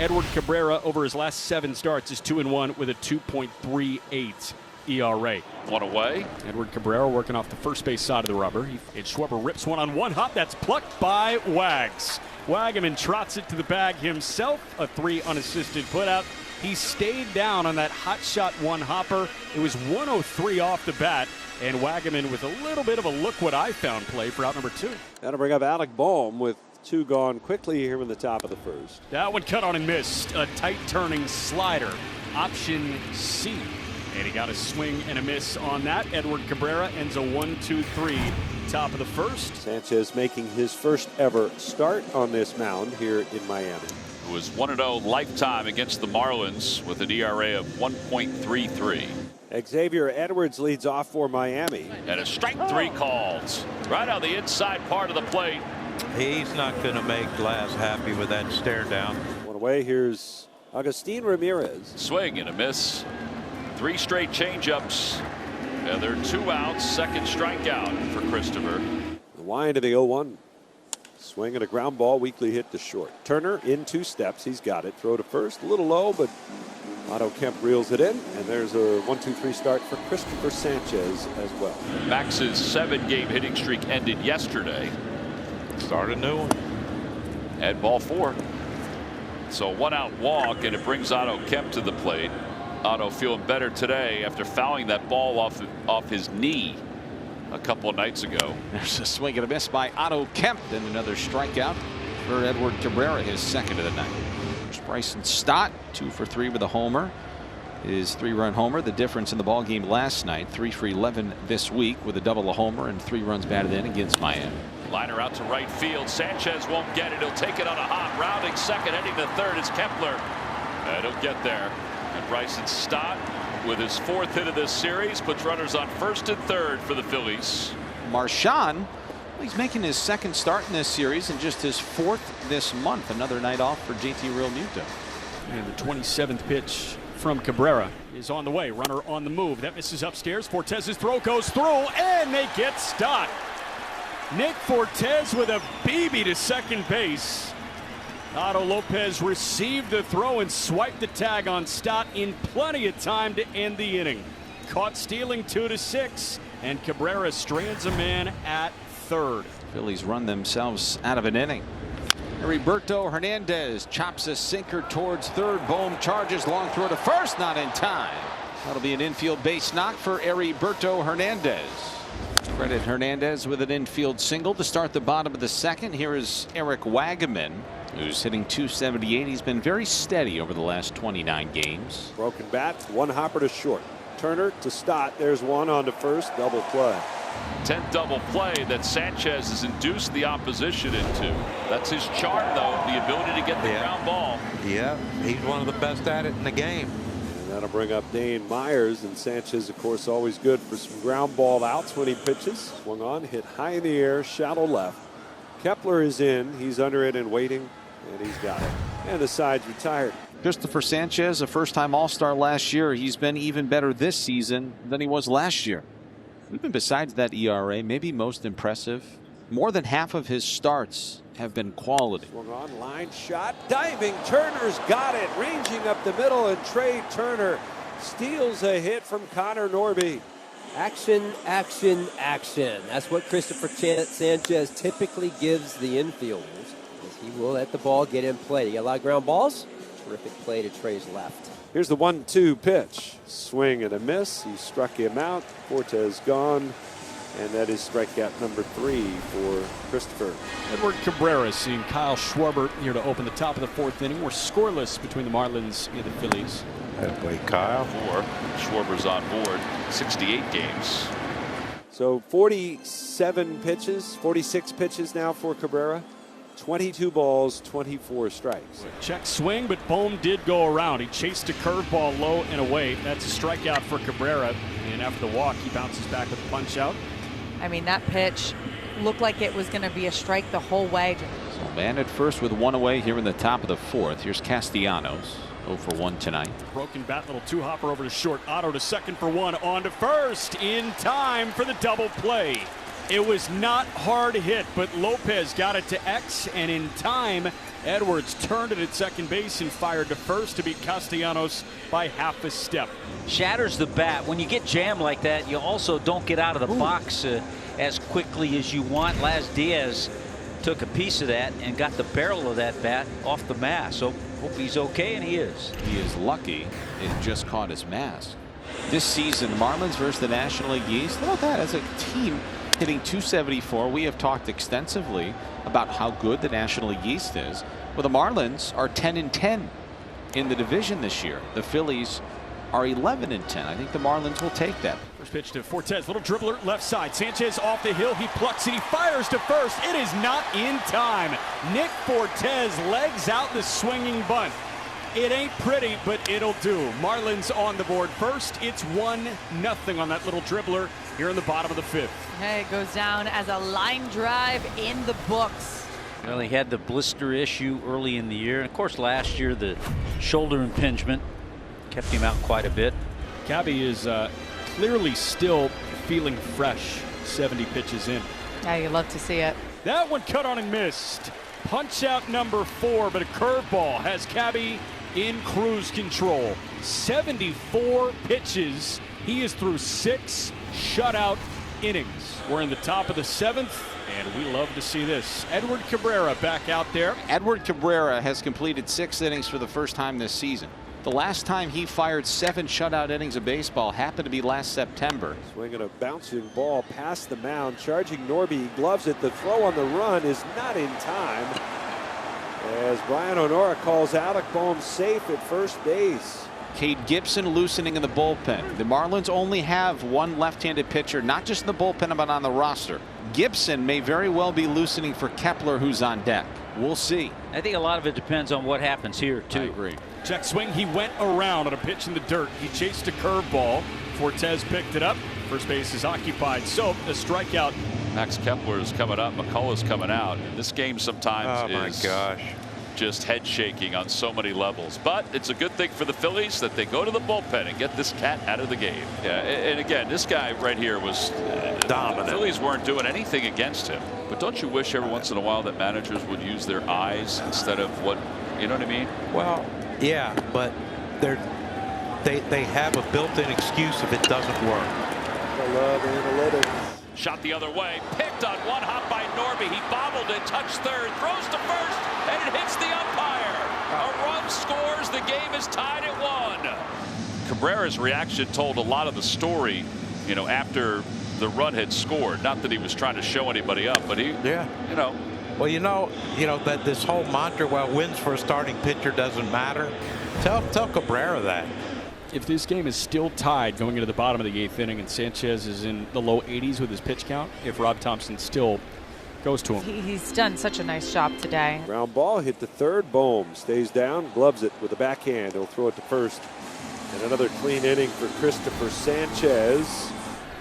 Edward Cabrera over his last 7 starts is 2-1 with a 2.38 ERA. One away. Edward Cabrera working off the first base side of the rubber. And Schwarber rips one on one hop. That's plucked by Wags. Wagaman trots it to the bag himself. A 3 unassisted putout. He stayed down on that hot shot one hopper. It was 103 off the bat. And Wagaman with a little bit of a look what I found play for out number 2. That'll bring up Alec Bohm with 2 gone quickly here in the top of the first. That one cut on and missed. A tight turning slider. Option C. And he got a swing and a miss on that. Edward Cabrera ends a 1-2-3 top of the first. Sanchez making his first ever start on this mound here in Miami. Who was 1-0 lifetime against the Marlins with an ERA of 1.33. Xavier Edwards leads off for Miami. And a strike 3 called right on the inside part of the plate. He's not going to make Glass happy with that stare down. One away. Here's Agustin Ramirez. Swing and a miss. 3 straight changeups. And there are 2 outs. Second strikeout for Christopher. The wind of the 0-1. Swing and a ground ball. Weakly hit to short. Turner in 2 steps. He's got it. Throw to first. A little low, but Otto Kemp reels it in. And there's a 1-2-3 start for Christopher Sanchez as well. Max's 7-game hitting streak ended yesterday. Start a new one. And ball 4. So 1-out walk, and it brings Otto Kemp to the plate. Otto feeling better today after fouling that ball off his knee a couple of nights ago. There's a swing and a miss by Otto Kemp, and another strikeout for Edward Cabrera, his second of the night. There's Bryson Stott, 2 for 3 with a homer. His 3-run homer, the difference in the ball game last night. 3 for 11 this week with a double, a homer, and 3 runs batted in against Miami. Liner out to right field. Sanchez won't get it. He'll take it on a hop. Rounding second, heading to third is Kepler. And he'll get there. And Bryson Stott, with his 4th hit of this series, puts runners on first and third for the Phillies. Marchand, he's making his 2nd start in this series and just his 4th this month. Another night off for JT Realmuto. And the 27th pitch from Cabrera is on the way. Runner on the move. That misses upstairs. Fortez's throw goes through, and they get Stott. Nick Fortes with a BB to second base. Otto Lopez received the throw and swiped the tag on Stott in plenty of time to end the inning. Caught stealing 2-6, and Cabrera strands a man at third. Phillies run themselves out of an inning. Heriberto Hernandez chops a sinker towards third. Bohm charges, long throw to first, not in time. That'll be an infield base knock for Heriberto Hernandez. Credit Hernandez with an infield single to start the bottom of the second. Here is Eric Wagaman, who's hitting .278. He's been very steady over the last 29 games. Broken bat, 1 hopper to short. Turner to Stott. There's 1 on to first. Double play. 10th double play that Sanchez has induced the opposition into. That's his charm, though, the ability to get the ground ball. Yeah, he's one of the best at it in the game. And that'll bring up Dane Myers, and Sanchez, of course, always good for some ground ball outs when he pitches. Swung on, hit high in the air, shallow left. Kepler is in. He's under it and waiting, and he's got it. And the side's retired. Christopher Sanchez, a first-time All-Star last year. He's been even better this season than he was last year. Even besides that ERA, maybe most impressive, more than half of his starts have been quality. Swung on, line shot, diving. Turner's got it, ranging up the middle, and Trey Turner steals a hit from Connor Norby. Action, action, action. That's what Christopher Sanchez typically gives the infielders. He will let the ball get in play. You got a lot of ground balls. Terrific play to Trey's left. Here's the 1-2 pitch. Swing and a miss. He struck him out. Fortes gone. And that is strikeout number 3 for Christopher. Edward Cabrera seeing Kyle Schwarber here to open the top of the 4th inning. We're scoreless between the Marlins and the Phillies. That way, Kyle. 4. Schwarber's on board. 68 games. So 47 pitches, 46 pitches now for Cabrera. 22 balls, 24 strikes. Check swing, but Bohm did go around. He chased a curveball low and away. That's a strikeout for Cabrera. And after the walk, he bounces back with a punch out. I mean, that pitch looked like it was going to be a strike the whole way. So man at first with 1 away here in the top of the 4th. Here's Castellanos, 0 for 1 tonight. Broken bat, little 2-hopper over to short. Otto to second for 1, on to first in time for the double play. It was not hard hit, but Lopez got it to X, and in time Edwards turned it at second base and fired to first to beat Castellanos by half a step. Shatters the bat. When you get jammed like that, you also don't get out of the box as quickly as you want. Laz Diaz took a piece of that and got the barrel of that bat off the mask. So hope he's okay, and he is. He is lucky it just caught his mask. This season, Marlins versus the National League East. Look at that. As a team hitting .274, we have talked extensively about how good the National League East is. Well, the Marlins are 10-10 in the division this year. The Phillies are 11-10. I think the Marlins will take that. First pitch to Fortes, little dribbler left side. Sanchez off the hill, he plucks it, he fires to first. It is not in time. Nick Fortes legs out the swinging bunt. It ain't pretty, but it'll do. Marlins on the board first. It's 1-0 on that little dribbler here in the bottom of the fifth. Hey, it goes down as a line drive in the books. Well, he had the blister issue early in the year. And of course, last year, the shoulder impingement kept him out quite a bit. Cabby is clearly still feeling fresh 70 pitches in. Yeah, you love to see it. That one cut on and missed. Punch out number 4, but a curveball has Cabby in cruise control. 74 pitches. He is through 6 shutout innings. We're in the top of the 7th, and we love to see this. Edward Cabrera back out there. Edward Cabrera has completed 6 innings for the first time this season. The last time he fired 7 shutout innings of baseball happened to be last September. Swinging a bouncing ball past the mound, charging Norby. He gloves it. The throw on the run is not in time, as Brian Honora calls Alec Bohm safe at first base. Cade Gibson loosening in the bullpen. The Marlins only have one left-handed pitcher, not just in the bullpen, but on the roster. Gibson may very well be loosening for Kepler, who's on deck. We'll see. I think a lot of it depends on what happens here, too. I agree. Check swing. He went around on a pitch in the dirt. He chased a curveball. Fortes picked it up. First base is occupied. So a strikeout. Max Kepler is coming up. McCullough's coming out. And this game sometimes is just head shaking on so many levels. But it's a good thing for the Phillies that they go to the bullpen and get this cat out of the game. Yeah, and again, this guy right here was dominant. The Phillies weren't doing anything against him. But don't you wish every once in a while that managers would use their eyes instead of what, you know what I mean? Well, yeah, but they have a built-in excuse if it doesn't work. I love analytics. Shot the other way, picked on one hop by Norby. He bobbled it, touched third, throws to first, and it hits the umpire. A run scores. The game is tied at 1. Cabrera's reaction told a lot of the story, you know, after the run had scored. Not that he was trying to show anybody up, but he, you know. Well, you know that this whole mantra, well, wins for a starting pitcher doesn't matter. Tell Cabrera that. If this game is still tied going into the bottom of the 8th inning and Sanchez is in the low 80s with his pitch count, if Rob Thompson still goes to him. He's done such a nice job today. Ground ball hit to third. Bohm stays down, gloves it with a backhand. He'll throw it to first. And another clean inning for Christopher Sanchez.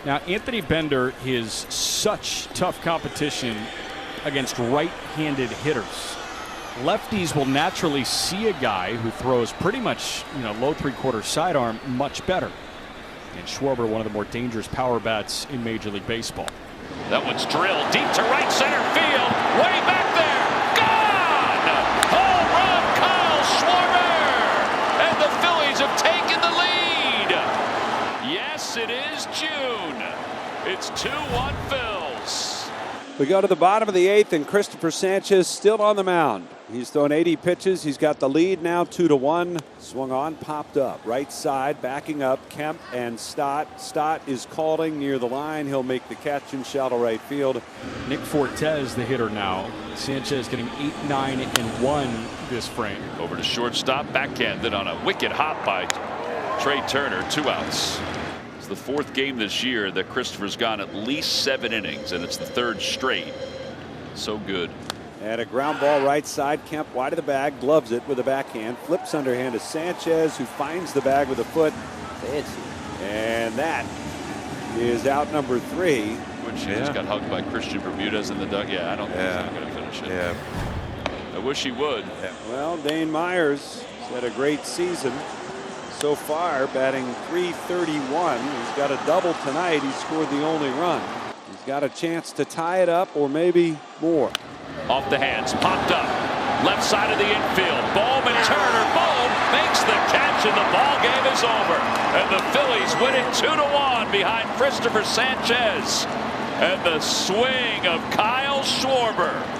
Now, Anthony Bender is such tough competition against right-handed hitters. Lefties will naturally see a guy who throws pretty much, low 3/4 sidearm much better. And Schwarber, one of the more dangerous power bats in Major League Baseball. That one's drilled deep to right center field. Way back there. Gone! Home run, Kyle Schwarber! And the Phillies have taken the lead. Yes, it is June. It's 2-1 Phils. We go to the bottom of the 8th, and Christopher Sanchez still on the mound. He's thrown 80 pitches. He's got the lead now, 2-1. Swung on, popped up. Right side, backing up, Kemp and Stott. Stott is calling near the line. He'll make the catch in shallow right field. Nick Fortes, the hitter now. Sanchez getting 8, 9, and 1 this frame. Over to shortstop, backhanded on a wicked hop by Trey Turner. 2 outs. It's the 4th game this year that Christopher's gone at least 7 innings, and it's the 3rd straight. So good. And a ground ball right side. Kemp wide of the bag, gloves it with a backhand, flips underhand to Sanchez, who finds the bag with a foot. Fancy. And that is out number 3. Which he just got hugged by Christian Bermudez in the dugout. Yeah, I don't think he's not going to finish it. Yeah. I wish he would. Yeah. Well, Dane Myers has had a great season so far, batting .331. He's got a double tonight. He scored the only run. He's got a chance to tie it up or maybe more. Off the hands, popped up. Left side of the infield. Bohm and Turner. Bohm makes the catch, and the ball game is over. And the Phillies win it 2-1 behind Christopher Sanchez. And the swing of Kyle Schwarber.